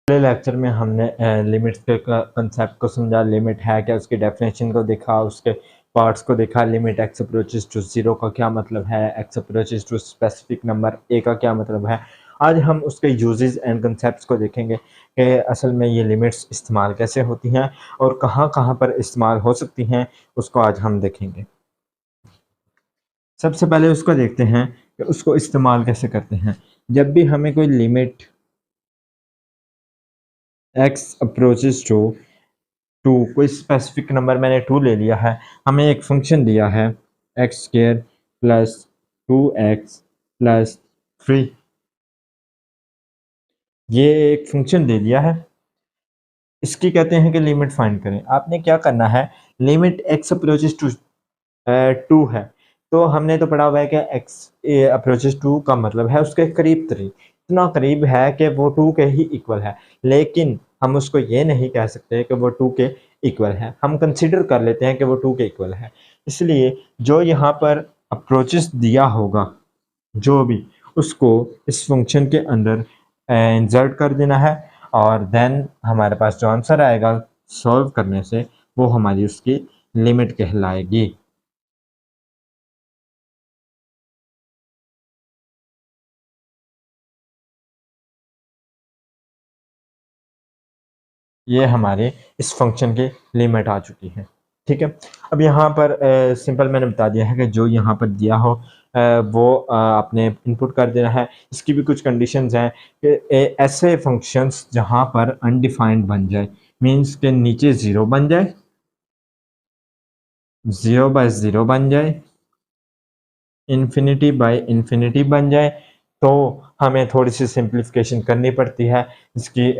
पिछले लेक्चर में हमने लिमिट्स के कंसेप्ट को समझा, लिमिट है क्या, उसकी डेफिनेशन को देखा, उसके पार्ट्स को देखा। Limit x approaches to zero का क्या मतलब है, x approaches to specific number a का क्या मतलब है। आज हम उसके यूजेस एंड कंसेप्ट्स को देखेंगे कि असल में ये लिमिट्स इस्तेमाल कैसे होती हैं और कहाँ कहाँ पर इस्तेमाल हो सकती हैं, उसको आज हम देखेंगे। सबसे पहले उसको देखते हैं कि उसको इस्तेमाल कैसे करते हैं। जब भी हमें कोई लिमिट एक्स अप्रोचेस टू कोई स्पेसिफिक नंबर, मैंने 2 ले लिया है, हमें एक फंक्शन दिया है x square plus 2x plus 3, ये एक फंक्शन दे दिया है। इसकी कहते हैं कि लिमिट फाइंड करें। आपने क्या करना है, लिमिट एक्स अप्रोचेस टू 2 है, तो हमने तो पढ़ा हुआ है कि एक्स अप्रोचेस 2 का मतलब है उसके करीब 3, इतना करीब है कि वो 2 के ही इक्वल है। लेकिन हम उसको ये नहीं कह सकते कि वो 2 के इक्वल है, हम कंसिडर कर लेते हैं कि वो 2 के इक्वल है। इसलिए जो यहाँ पर अप्रोचेस दिया होगा, जो भी, उसको इस फंक्शन के अंदर इंसर्ट कर देना है और देन हमारे पास जो आंसर आएगा सॉल्व करने से, वो हमारी उसकी लिमिट कहलाएगी। ये हमारे इस फंक्शन की लिमिट आ चुकी है। ठीक है, अब यहाँ पर सिंपल मैंने बता दिया है कि जो यहाँ पर दिया हो वो आपने इनपुट कर देना है। इसकी भी कुछ कंडीशंस हैं कि ऐसे फंक्शंस जहाँ पर अनडिफाइंड बन जाए, मींस के नीचे ज़ीरो बन जाए, 0 बाय 0 बन जाए, इन्फिनिटी बाय इन्फिनिटी बन जाए, तो हमें थोड़ी सी सिंप्लीफिकेशन करनी पड़ती है। इसकी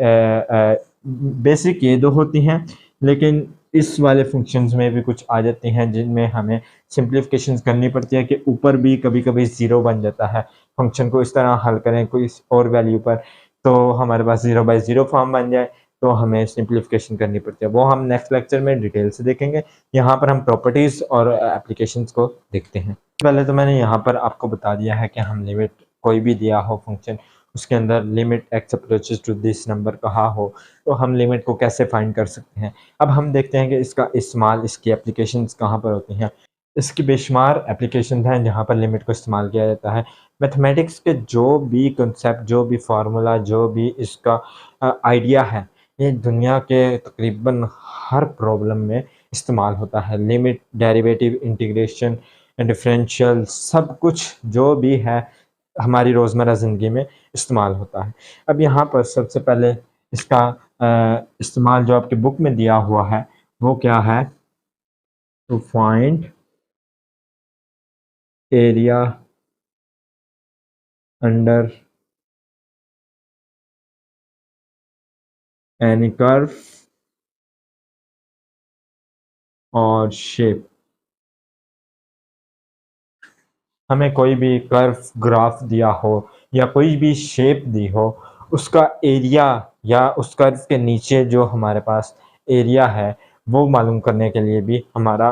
बेसिक ये दो होती हैं, लेकिन इस वाले फंक्शंस में भी कुछ आ जाती हैं जिनमें हमें सिंप्लीफिकेशन करनी पड़ती है कि ऊपर भी कभी कभी ज़ीरो बन जाता है। फंक्शन को इस तरह हल करें कोई और वैल्यू पर, तो हमारे पास 0 बाय 0 फॉर्म बन जाए, तो हमें सिंप्लीफिकेशन करनी पड़ती है। वो हम नेक्स्ट लेक्चर में डिटेल से देखेंगे। यहाँ पर हम प्रॉपर्टीज़ और एप्लीकेशंस को देखते हैं। पहले तो मैंने यहाँ पर आपको बता दिया है कि हम लिमिट कोई भी दिया हो फंक्शन, उसके अंदर limit x approaches to this number कहा हो, तो हम लिमिट को कैसे फाइंड कर सकते हैं। अब हम देखते हैं कि इसका इस्तेमाल, इसकी एप्लीकेशंस कहाँ पर होती हैं। इसकी बेशुमार एप्लीकेशन हैं जहाँ पर लिमिट को इस्तेमाल किया जाता है। मैथमेटिक्स के जो भी कंसेप्ट, जो भी फार्मूला, जो भी इसका आइडिया है, ये दुनिया के तकरीबन हर प्रॉब्लम में इस्तेमाल होता है। लिमिट, डेरिवेटिव, इंटीग्रेशन, डिफरेंशियल, सब कुछ जो भी है हमारी रोज़मर्रा ज़िंदगी में इस्तेमाल होता है। अब यहाँ पर सबसे पहले इसका इस्तेमाल जो आपके बुक में दिया हुआ है वो क्या है, to find area under any curve और शेप। हमें कोई भी कर्व ग्राफ दिया हो या कोई भी शेप दी हो, उसका एरिया या उस कर्व के नीचे जो हमारे पास एरिया है वो मालूम करने के लिए भी हमारा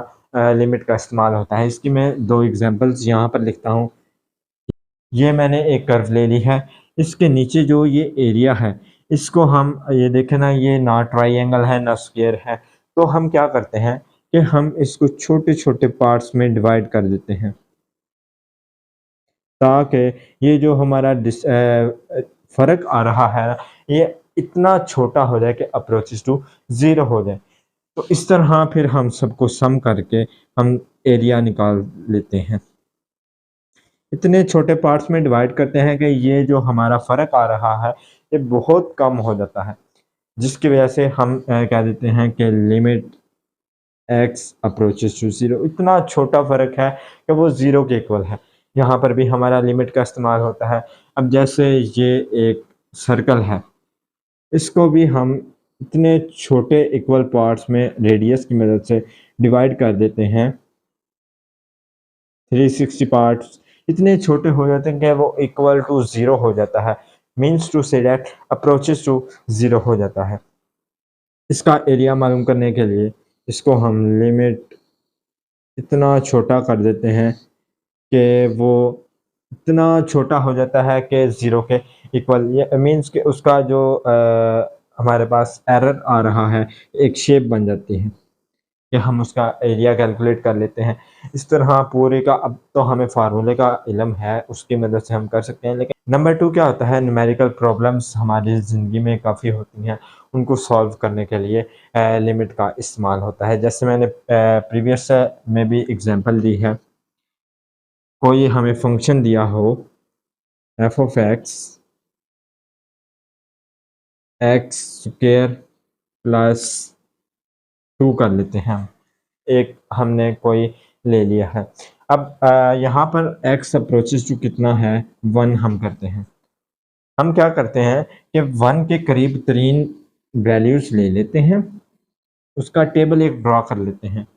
लिमिट का इस्तेमाल होता है। इसकी मैं दो एग्जांपल्स यहाँ पर लिखता हूँ। ये मैंने एक कर्व ले ली है, इसके नीचे जो ये एरिया है, इसको हम ये देखें ना, ये ना ट्राइंगल है ना स्क्वायर है, तो हम क्या करते हैं कि हम इसको छोटे छोटे पार्ट्स में डिवाइड कर देते हैं, ताकि ये जो हमारा फ़र्क आ रहा है ये इतना छोटा हो जाए कि अप्रोचेस टू ज़ीरो हो जाए। तो इस तरह फिर हम सबको सम करके हम एरिया निकाल लेते हैं। इतने छोटे पार्ट्स में डिवाइड करते हैं कि ये जो हमारा फ़र्क आ रहा है ये बहुत कम हो जाता है, जिसकी वजह से हम कह देते हैं कि limit x approaches to zero, इतना छोटा फ़र्क है कि वो ज़ीरो के इक्वल है। यहाँ पर भी हमारा लिमिट का इस्तेमाल होता है। अब जैसे ये एक सर्कल है, इसको भी हम इतने छोटे इक्वल पार्ट्स में रेडियस की मदद से डिवाइड कर देते हैं। 360 पार्ट्स इतने छोटे हो जाते हैं कि वो इक्वल टू ज़ीरो हो जाता है, means to say that approaches to zero हो जाता है। इसका एरिया मालूम करने के लिए इसको हम लिमिट इतना छोटा कर देते हैं कि वो इतना छोटा हो जाता है कि ज़ीरो के इक्वल। ये मीन्स कि उसका जो हमारे पास एरर आ रहा है, एक शेप बन जाती है कि हम उसका एरिया कैलकुलेट कर लेते हैं। इस तरह पूरे का अब तो हमें फार्मूले का इल्म है, उसकी मदद से हम कर सकते हैं। लेकिन नंबर 2 क्या होता है, न्यूमेरिकल प्रॉब्लम्स हमारी ज़िंदगी में काफ़ी होती हैं, उनको सॉल्व करने के लिए लिमिट का इस्तेमाल होता है। जैसे मैंने प्रीवियस में भी एग्जांपल दी है, कोई हमें फंक्शन दिया हो F of x square plus 2 कर लेते हैं हम, एक हमने कोई ले लिया है। अब यहाँ पर x अप्रोचेस टू कितना है, 1 हम करते हैं। हम क्या करते हैं कि 1 के करीब तरीन वैल्यूज ले लेते हैं, उसका टेबल एक ड्रॉ कर लेते हैं।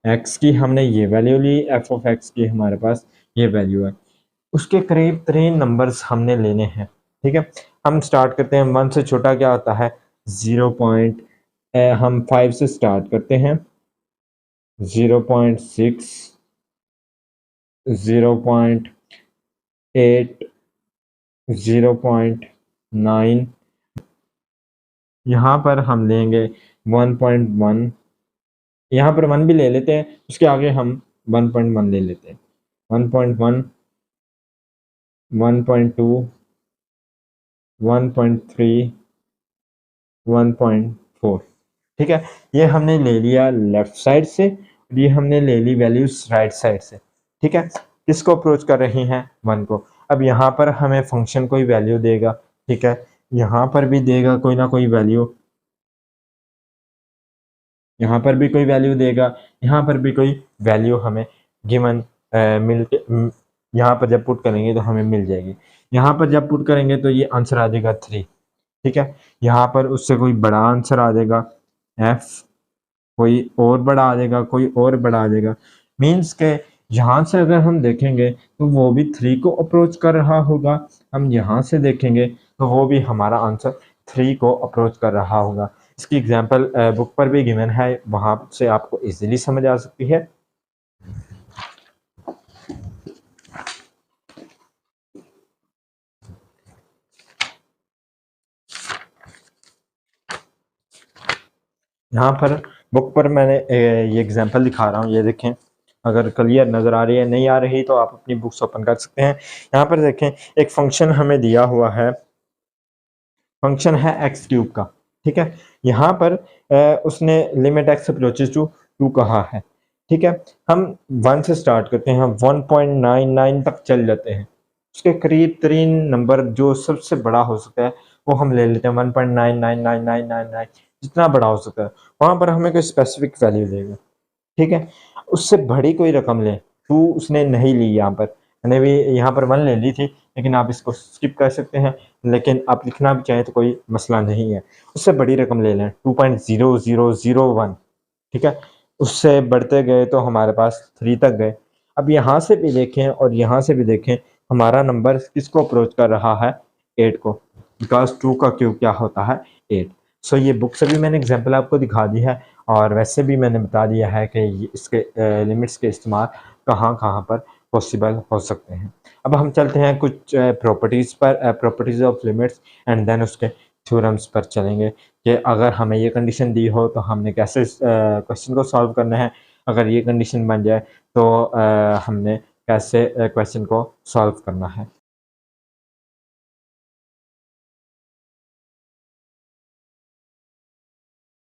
x की हमने ये वैल्यू ली, f ऑफ x की हमारे पास ये वैल्यू है, उसके करीब तरीन नंबर्स हमने लेने हैं। ठीक है, हम स्टार्ट करते हैं, 1 से छोटा क्या होता है 0 पॉइंट, हम 5 से स्टार्ट करते हैं, 0.6, 0.8, 0.9, यहाँ पर हम लेंगे 1.1, यहाँ पर 1 भी ले लेते हैं, उसके आगे हम 1.1 ले लेते हैं, 1.1, 1.2, 1.3, 1.4। ठीक है, ये हमने ले लिया लेफ्ट साइड से, और ये हमने ले ली वैल्यूज राइट साइड से। ठीक है, किसको अप्रोच कर रही हैं, 1 को। अब यहाँ पर हमें फंक्शन कोई वैल्यू देगा, ठीक है, यहाँ पर भी देगा कोई ना कोई वैल्यू, यहाँ पर भी कोई वैल्यू देगा, यहाँ पर भी कोई वैल्यू हमें गिवन मिल के यहाँ पर जब पुट करेंगे तो हमें मिल जाएगी। यहाँ पर जब पुट करेंगे तो ये आंसर आ जाएगा 3। ठीक है, यहाँ पर उससे कोई बड़ा आंसर आ जाएगा f, कोई और बड़ा आ जाएगा, कोई और बड़ा आ जाएगा। मीन्स के यहाँ से अगर हम देखेंगे तो वो भी 3 को अप्रोच कर रहा होगा, हम यहाँ से देखेंगे तो वो भी हमारा आंसर 3 को अप्रोच कर रहा होगा। इसकी एग्जांपल बुक पर भी गिवन है, वहाँ से आपको इजीली समझ आ सकती है। यहाँ पर बुक पर मैंने ये एग्जांपल दिखा रहा हूँ, ये देखें, अगर क्लियर नज़र आ रही है, नहीं आ रही तो आप अपनी बुक्स ओपन कर सकते हैं। यहाँ पर देखें, एक फंक्शन हमें दिया हुआ है, फंक्शन है एक्स क्यूब का। ठीक है, यहाँ पर उसने लिमिट एक्स अप्रोचेस टू 2 कहा है। ठीक है, हम 1 से स्टार्ट करते हैं, 1.99 तक चल जाते हैं, उसके करीब तरीन नंबर जो सबसे बड़ा हो सकता है वो हम ले लेते हैं, 1.999999, जितना बड़ा हो सकता है वहाँ पर हमें कोई स्पेसिफिक वैल्यू देगा। ठीक है, उससे बड़ी कोई रकम ले, 2 उसने नहीं ली, यहाँ पर मैंने भी यहाँ पर 1 ले ली थी, लेकिन आप इसको स्किप कर सकते हैं, लेकिन आप लिखना भी चाहें तो कोई मसला नहीं है। उससे बड़ी रकम ले लें, 2.0001। ठीक है, उससे बढ़ते गए तो हमारे पास 3 तक गए। अब यहाँ से भी देखें और यहाँ से भी देखें, हमारा नंबर किसको अप्रोच कर रहा है, 8 को, बिकॉज 2 का क्यूब क्या होता है, 8। सो ये बुक से भी मैंने एग्जाम्पल आपको दिखा दी है, और वैसे भी मैंने बता दिया है कि इसके लिमिट्स के इस्तेमाल कहाँ कहाँ पर पॉसिबल हो सकते हैं। अब हम चलते हैं कुछ प्रॉपर्टीज़ पर, properties of limits, and then उसके थ्योरम्स पर चलेंगे कि अगर हमें ये कंडीशन दी हो तो हमने कैसे क्वेश्चन को सॉल्व करना है, अगर ये कंडीशन बन जाए तो हमने कैसे क्वेश्चन को सॉल्व करना है।